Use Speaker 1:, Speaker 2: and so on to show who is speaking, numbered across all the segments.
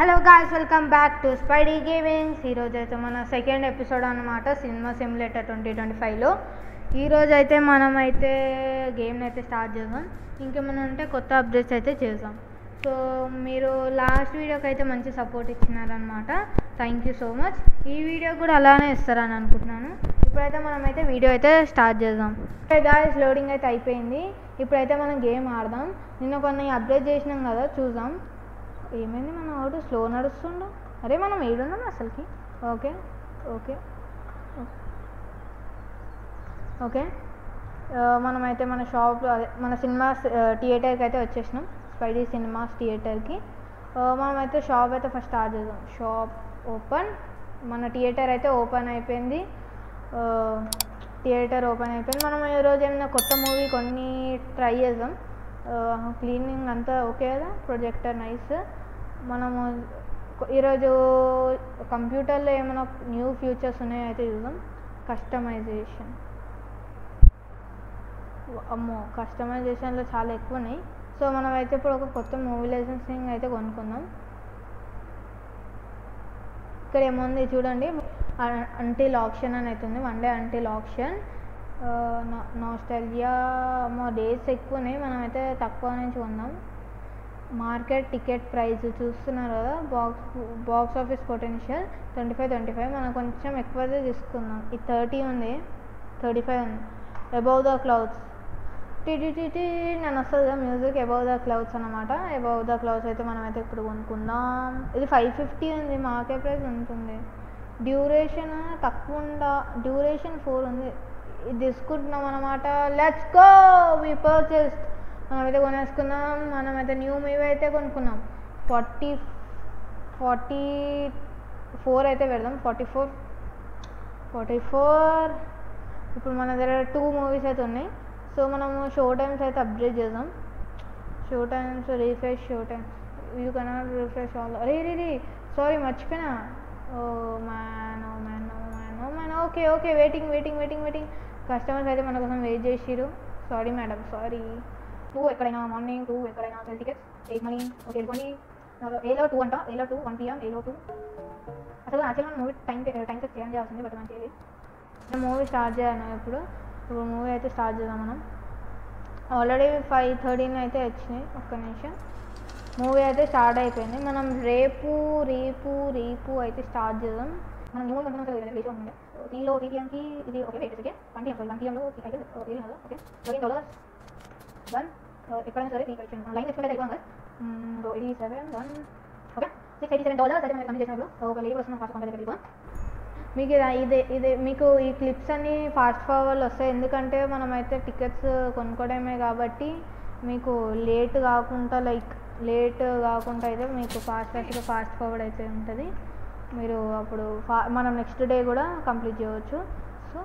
Speaker 1: Hello guys, welcome back to Spidey gamings. ఈరోజు అయితే మన సెకండ్ ఎపిసోడ్ అనమాట సినిమా సిమ్యులేటర్ 2025లో. ఈరోజు అయితే మనం అయితే గేమ్ని అయితే స్టార్ట్ చేద్దాం. ఇంకేమైనా ఉంటే కొత్త అప్డేట్స్ అయితే చేద్దాం. సో మీరు లాస్ట్ వీడియోకి అయితే మంచి సపోర్ట్ ఇచ్చినారనమాట. Thank you so much. ఈ వీడియో కూడా అలానే ఇస్తారని అనుకుంటున్నాను. ఇప్పుడైతే మనం అయితే వీడియో అయితే స్టార్ట్ చేద్దాం. గాయ్స్, లోడింగ్ అయితే అయిపోయింది. ఇప్పుడైతే మనం గేమ్ ఆడదాం. నిన్న కొన్ని అప్డేట్ చేసినాం కదా, చూద్దాం. ఏమైంది, మన వాడు స్లో నడుస్తుండు. అరే మనం ఏడున్నాం అసలుకి. ఓకే ఓకే ఓకే మనమైతే మన షాప్ మన సినిమాస్ థియేటర్కి అయితే వచ్చేసినాం. స్పైడీ సినిమాస్ థియేటర్కి మనమైతే షాప్ అయితే ఫస్ట్ స్టార్ట్ చేద్దాం. Shop open. మన థియేటర్ అయితే ఓపెన్ అయిపోయింది. మనం ఈరోజు ఏమైనా కొత్త మూవీ కొన్ని ట్రై చేద్దాం. క్లీనింగ్ అంతా ఓకే కదా, ప్రొజెక్టర్ నైస్. మనము ఈరోజు కంప్యూటర్లో ఏమైనా న్యూ ఫీచర్స్ ఉన్నాయో అయితే చూద్దాం. కస్టమైజేషన్, అమ్మో కస్టమైజేషన్లో చాలా ఎక్కువ ఉన్నాయి. సో మనం అయితే ఇప్పుడు ఒక కొత్త మూవీ లైసెన్సింగ్ అయితే కొనుక్కుందాం. ఇక్కడ ఏముంది చూడండి, అంటిల్ ఆప్షన్ అని అవుతుంది. 1 day until option. Nostalgia days ఎక్కువ ఉన్నాయి, మనమైతే తక్కువ నుంచి కొందాం. మార్కెట్ టికెట్ ప్రైస్ చూస్తున్నారు కదా, బాక్స్ ఆఫీస్ పొటెన్షియల్ 25 మనం కొంచెం ఎక్కువదే తీసుకుందాం. ఇది 30 ఉంది, 35 ఉంది. అబౌవ్ ద క్లౌడ్స్ నేను వస్తుంది కదా మ్యూజిక్. అబౌవ్ ద క్లౌడ్స్ అనమాట. అబౌవ్ ద క్లౌడ్స్ అయితే మనమైతే ఇప్పుడు కొనుక్కుందాం. ఇది 550 ఉంది, మార్కెట్ ప్రైస్ ఉంటుంది. డ్యూరేషన్ తక్కువ డ్యూరేషన్ 4 ఉంది. ఇది తీసుకుంటున్నాం అనమాట. Let's go, we purchased. మనమైతే కొనేసుకున్నాం. మనమైతే న్యూ మూవీ అయితే కొనుక్కున్నాం. 44 అయితే పెడదాం. 44. ఇప్పుడు మన దగ్గర 2 మూవీస్ అయితే ఉన్నాయి. సో మనము షో టైమ్స్ అయితే అప్డేట్ చేద్దాం. Show times refresh. Show times you cannot refresh all. Re sorry మర్చిపోయినా. Oh man. Okay waiting. Customers అయితే మన కోసం వెయిట్ చేసిరు. Sorry madam, sorry. 2 ఎక్కడైనా మార్నింగ్ 2 ఎక్కడైనా 12 టికెట్స్ 8 మనీ. ఓకే వెళ్ళిపోండి. ఏలో 2 అంట, ఏలో 2 1 PM ఏలో 2. అసలు యాక్చువల్గా మూవీ టైం సెట్ చేంజ్ చేయాల్సింది, బట్ మనకి మూవీ స్టార్ట్ చేయాలి. ఇప్పుడు మూవీ అయితే స్టార్ట్ చేద్దాం. మనం ఆల్రెడీ 5:13 అయితే వచ్చినాయి. ఒక్క నిమిషం. మూవీ అయితే స్టార్ట్ అయిపోయింది. మనం రేపు అయితే స్టార్ట్ చేద్దాం. మనం మూవీ కొంచెం లేట్ ఉండే టీలో 3 PMకి ఇది. ఓకే వెయిట్ 1 PMలో అయితే ఓకే $13. 1 ఎక్కడైనా సరే లైన్ ఎక్స్పెక్ట్ అయిపోయింది కదా. 87 1 ఓకే $687 అయితే మనం కంప్లీట్ చేసినప్పుడు ఒక లేట్ వస్తున్నాం. ఫాస్ట్ కంప్లీట్ అయిపోయి మీకు ఇదే మీకు ఈ క్లిప్స్ అన్నీ ఫాస్ట్ ఫార్వర్డ్ వస్తాయి. ఎందుకంటే మనమైతే టికెట్స్ కొనుక్కోవడమే కాబట్టి మీకు లేట్ కాకుండా అయితే మీకు ఫాస్ట్ ఫార్వర్డ్ అయితే ఉంటుంది. మీరు అప్పుడు మనం నెక్స్ట్ డే కూడా కంప్లీట్ చేయవచ్చు. సో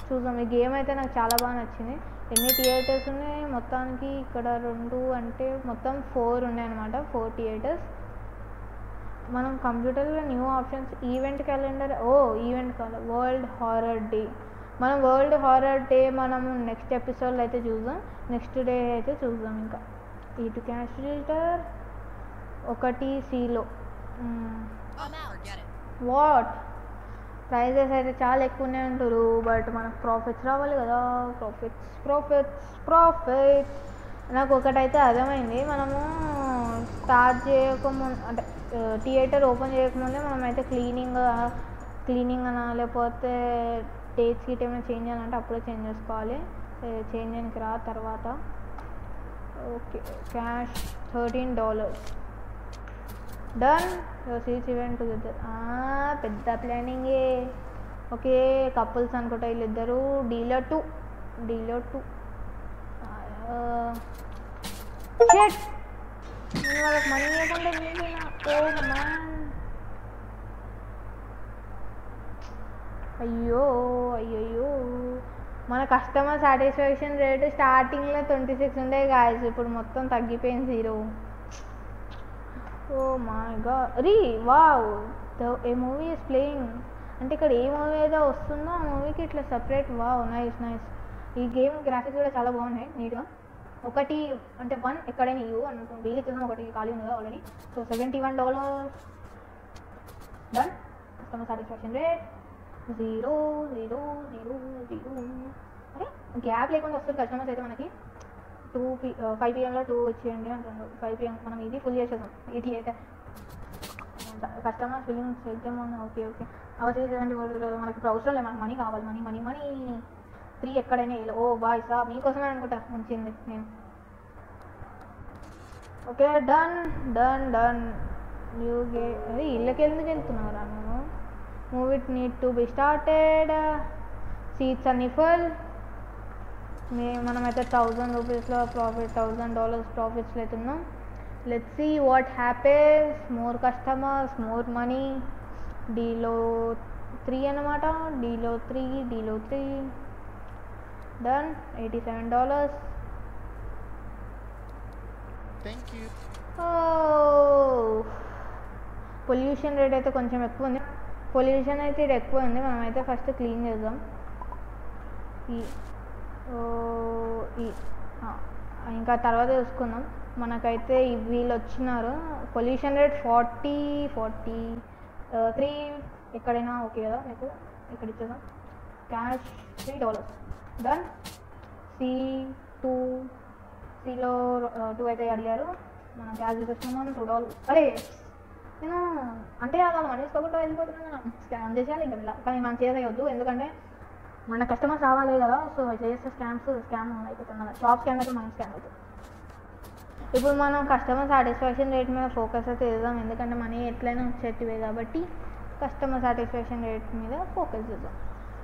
Speaker 1: చూద్దాం. ఈ గేమ్ అయితే నాకు చాలా బాగా నచ్చింది. ఎన్ని థియేటర్స్ ఉన్నాయి మొత్తానికి ఇక్కడ 2 అంటే మొత్తం 4 ఉన్నాయి అనమాట. 4 థియేటర్స్. మనం కంప్యూటర్లో new options, event calendar. Event కాదు, వరల్డ్ హారర్ డే. మనం వరల్డ్ హారర్ డే మనము నెక్స్ట్ ఎపిసోడ్లో అయితే చూద్దాం. నెక్స్ట్ డే అయితే చూద్దాం. ఇంకా ఇటు క్యాష్ రిజిస్టర్ 1Cలో వాట్ ప్రైజెస్ అయితే చాలా ఎక్కువనే ఉంటారు. బట్ మనకు ప్రాఫిట్స్ రావాలి కదా. ప్రాఫిట్స్ నాకు ఒకటైతే అర్థమైంది. మనము స్టార్ట్ చేయకముందు అంటే థియేటర్ ఓపెన్ చేయకముందే మనమైతే క్లీనింగ్ అనా లేకపోతే డేట్స్ గిట్ ఏమైనా చేంజ్ చేయాలంటే అప్పుడే చేంజ్ చేసుకోవాలి. చేంజ్ చేయడానికి తర్వాత. Okay cash $13 done. Seats event together. పెద్ద ప్లానింగే. ఓకే కపుల్స్ అనుకుంటా వీళ్ళిద్దరు. డీలర్ 2 వాళ్ళకి మనీ ఇవ్వకుండా అయ్యో మన కస్టమర్ సాటిస్ఫాక్షన్ రేట్ స్టార్టింగ్లో 26 ఉండే గాయస్, ఇప్పుడు మొత్తం తగ్గిపోయింది 0. Oh my god. Wow, a movie is playing. అంటే ఇక్కడ ఏ మూవీ అయితే వస్తుందో ఆ మూవీకి ఇట్లా సపరేట్. Wow nice. ఈ గేమ్ గ్రాఫిక్స్ కూడా చాలా బాగున్నాయి, నీట్గా. ఒకటి అంటే 1 ఎక్కడైనా ఇవ్వు అనుకుంటుంది. వీలు చూద్దాం. ఒకటి ఖాళీ ఉంది కదా already. So $71 done. Customer satisfaction rate 0 0 0 0. అరే గ్యాప్ లేకుండా వస్తుంది కస్టమర్స్ అయితే మనకి 5 PM 2 వచ్చేయండి అంటుండ్రు. 5 PM మనం ఇది ఫుల్ చేసేద్దాం. 88 కస్టమర్ ఫీలింగ్స్ చేద్దాం. ఓకే ఓకే అవి చేసేదండి. మనకి ఇప్పుడు అవసరం లేదు, మనకి మనీ కావాలి. మనీ మనీ మనీ 3 ఎక్కడైనా ఓ బాయ్ సాబ్ మీకోసమే అనుకుంటా ఉంచింది నేను. Okay done done done. న్యూ గే అది ఇళ్ళకి ఎందుకు వెళ్తున్నారా నువ్వు? Movie need to be started. Seats అన్ని ఫుల్. మనమైతే 1000 రూపీస్లో ప్రాఫిట్, $1000 ప్రాఫిట్స్లో అవుతున్నాం. Let's see what happens. More customers, more money. డీలో 3 అన్నమాట. డీలో 3 done. $87.
Speaker 2: Thank you.
Speaker 1: Pollution rate అయితే కొంచెం ఎక్కువ ఉంది. పొల్యూషన్ అయితే ఇది ఎక్కువ ఉంది. మనమైతే ఫస్ట్ క్లీన్ చేద్దాం. ఇంకా తర్వాత చూసుకుందాం. మనకైతే వీళ్ళు వచ్చినారు. పొల్యూషన్ రేట్ 43 ఎక్కడైనా ఓకే కదా మీకు? ఇక్కడ ఇచ్చేద్దాం. Cash $3 done. సిలో 2 అయితే అడిగారు. మనం క్యాష్ తీసుకొస్తున్నాం $2. అరే నేను అంటే వాళ్ళు మనీ తీసుకోకుండా వెళ్ళిపోతున్నాను. స్కామ్ చేసేయాలి ఇంకా ఇలా, కానీ మనం చేసేయొద్దు. ఎందుకంటే మన కస్టమర్స్ రావాలి కదా. సో చేసే స్కామ్ అయిపోతుంది. షాప్ స్కామ్ అయితే మనం స్కామ్ అవుతుంది. ఇప్పుడు మనం కస్టమర్ సాటిస్ఫాక్షన్ రేట్ మీద ఫోకస్ అయితే చేద్దాం. ఎందుకంటే మనీ ఎట్లయినా వచ్చేటివే కాబట్టి కస్టమర్ సాటిస్ఫాక్షన్ రేట్ మీద ఫోకస్ చేద్దాం.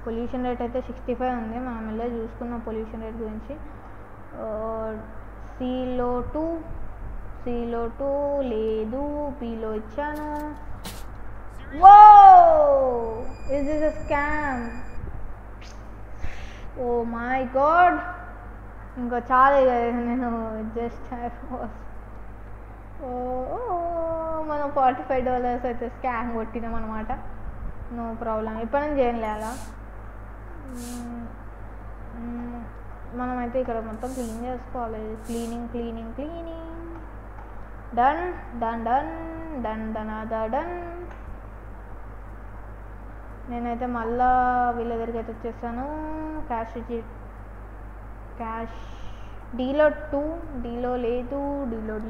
Speaker 1: పొల్యూషన్ రేట్ అయితే 65 ఉంది. మనం వెళ్ళి చూసుకున్నాం పొల్యూషన్ రేట్ గురించి. సిలో 2 లేదు. బిలో ఇచ్చాను. Whoa is this a scam? Oh my god. ఇంకా చాలా నేను జస్ట్ మనం $45 అయితే స్కామ్ కొట్టినాం అనమాట. No problem. ఇప్పటి నుంచి ఏం లేదా. మనమైతే ఇక్కడ మొత్తం క్లీన్ చేసుకోవాలి. Cleaning done done done done done done. నేనైతే మళ్ళా వీళ్ళ దగ్గరికి అయితే వచ్చేసాను. క్యాష్ డీలో 2 డీలో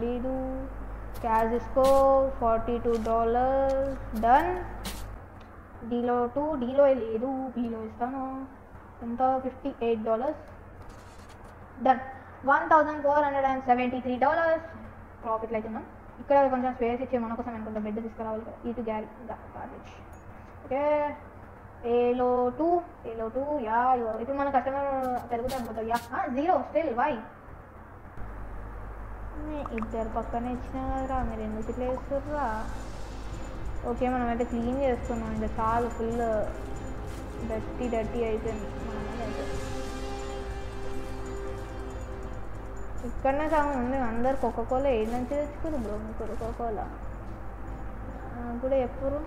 Speaker 1: లేదు. క్యాష్ తీసుకో $42 డన్. డీలో 2 డీలో లేదు. బిలో ఇస్తాను. ఎంత? $58 డన్. $1473 ప్రాఫిట్లు అవుతున్నాం. ఇక్కడ కొంచెం స్పేస్ ఇచ్చే మన కోసం అనుకుంటా బెడ్ తీసుకురావాలి కదా. ఇటు గార్బేజ్. ఓకే ఏలో 2 యా. ఇప్పుడు మన కస్టమర్ పెరుగుతా పోతుంది. Yeah 0 still why? ఇద్దరు పక్కనే ఇచ్చిన కదరా, మీరు ఎందుకు ఇట్లా వేస్తుర్రా? ఓకే మనమైతే క్లీన్ చేసుకున్నాం. ఇంకా చాలా ఫుల్ డర్టీ అయిపోయింది. మనమైతే ఇక్కడనే సగం ఉంది. అందరు కోకోకోలా ఏడు నుంచి తెచ్చుకోరు బ్రో. మీకు కోకోకోలా కూడా ఎప్పుడు?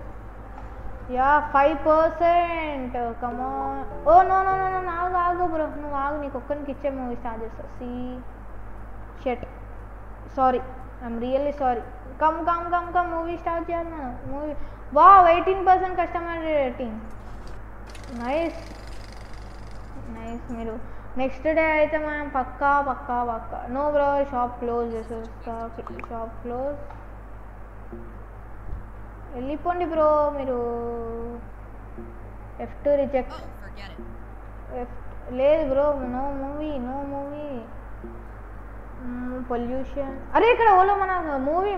Speaker 1: యా 5%. కమాన్. ఓ నో ఆగు బ్రో. నువ్వు ఆగు. నీకు ఒక్కరికి ఇచ్చే మూవీ స్టార్ట్ చేస్తా. Shut sorry, I'm really sorry. Come movie start చేయాలి. Movie wow 18% customer rating. Nice. మీరు నెక్స్ట్ డే అయితే మనం పక్కా నో బ్రో షాప్ క్లోజ్ చేసేస్తా. Shop close. వెళ్ళిపోండి బ్రో మీరు. F2 reject. లేదు బ్రో. No movie pollution. అరే ఇక్కడ ఓలో మన మూవీ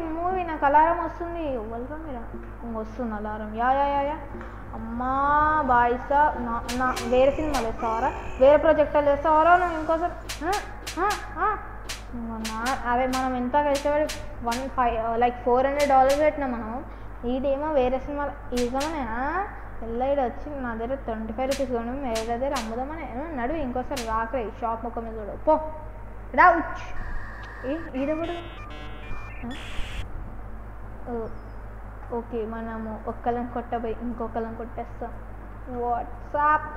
Speaker 1: నాకు అలారం వస్తుంది. ఎవరు మీరు? వస్తుంది అలారం. యా అమ్మా బాయ్ సాబ్. నా వేరే సినిమాలు వేస్తావారా? వేరే ప్రాజెక్టులు వేస్తావారా? నువ్వు ఇంకోసారి అదే మనం ఎంత కష్టపడి $400 పెట్టినా మనం. ఇదేమో వేరే సినిమాలు ఇదేమోనే. ఎల్లైడ్ వచ్చి నా దగ్గర 25 రూపీస్ కొను, వేరే దగ్గర అమ్ముదామని నడువు. ఇంకోసారి రాకరే షాప్ ముఖం మీద చూడు పో. రావచ్చు ఈడెవడు? ఓకే మనము ఒక్కళ్ళని కొట్టబోయి ఇంకొకళ్ళని కొట్టేస్తాం. వాట్సాప్.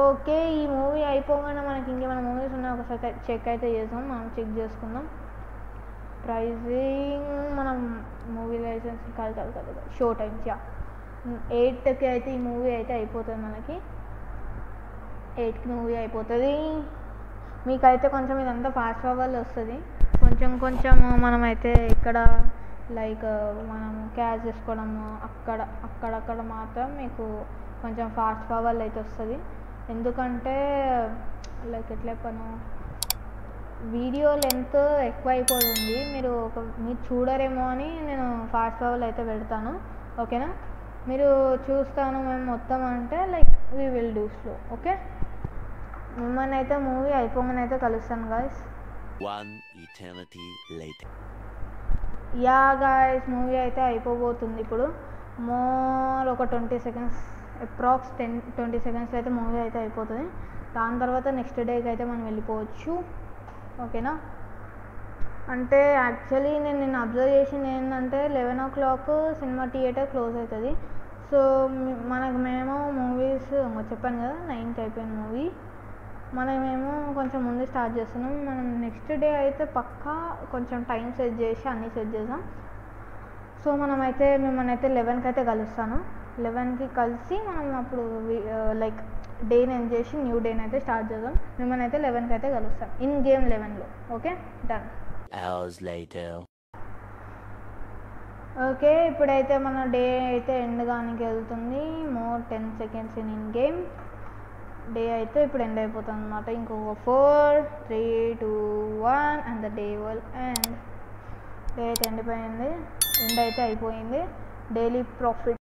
Speaker 1: ఓకే ఈ మూవీ అయిపోగానే మనకి ఇంకేమైనా మూవీస్ ఉన్నాయి ఒకసారి చెక్ అయితే చేసాం. మనం చెక్ చేసుకుందాం. ప్రైజింగ్ మనం మూవీ లైసెన్స్ కాదు షో టైమ్స్. యా 8కి అయితే ఈ మూవీ అయితే అయిపోతుంది మనకి. 8కి మూవీ అయిపోతుంది. మీకైతే కొంచెం ఇదంతా ఫాస్ట్ ఫార్వర్డ్లో వస్తుంది. కొంచెం కొంచెం మనమైతే ఇక్కడ లైక్ మనం క్యాచ్ చేసుకోవడము అక్కడక్కడ మాత్రం మీకు కొంచెం ఫాస్ట్ ఫార్వర్డ్లో అయితే వస్తుంది. ఎందుకంటే లైక్ ఎట్లా చెప్పను, వీడియో లెంత్ ఎక్కువ అయిపోతుంది. మీరు చూడరేమో అని నేను ఫాస్ట్ ఫార్వర్డ్ అయితే పెడతాను. ఓకేనా, మీరు చూస్తాను మేము మొత్తం అంటే like we will do slow. Okay, మిమ్మల్ని అయితే మూవీ అయిపోగానే అయితే కలుస్తాను గాయస్. యా గాయస్, మూవీ అయితే అయిపోబోతుంది ఇప్పుడు. మోర్ ఒక 20 సెకండ్స్, అప్రాక్స్ 10-20 సెకండ్స్ అయితే మూవీ అయితే అయిపోతుంది. దాని తర్వాత నెక్స్ట్ డేకి అయితే మనం వెళ్ళిపోవచ్చు. ఓకేనా, అంటే యాక్చువల్లీ నేను నిన్న అబ్జర్వ్ చేసింది ఏంటంటే 11 o'clock సినిమా థియేటర్ క్లోజ్ అవుతుంది. సో మేము మూవీస్ చెప్పాను కదా 9కి అయిపోయిన మూవీ, మనమేమో కొంచెం ముందు స్టార్ట్ చేస్తున్నాం. మనం నెక్స్ట్ డే అయితే పక్కా కొంచెం టైం సెట్ చేసి అన్నీ సెట్ చేసాం. సో మనమైతే మిమ్మల్ని అయితే 11కి అయితే కలుస్తాను. 11కి కలిసి మనం అప్పుడు లైక్ డేని ఎండ్ చేసి న్యూ డేని అయితే స్టార్ట్ చేద్దాం. మిమ్మల్ని అయితే 11కి అయితే కలుస్తాం ఇన్ గేమ్ 11లో. Okay, done. ఓకే, ఇప్పుడైతే మన డే అయితే ఎండ్ గానికి వెళ్తుంది. More 10 seconds in game. Day అయితే ఇప్పుడు ఎండ్ అయిపోతుంది అనమాట. ఇంకొక 4, 3, 2, 1 and the day will end. Day అయితే ఎండ్ అయితే అయిపోయింది. Daily profit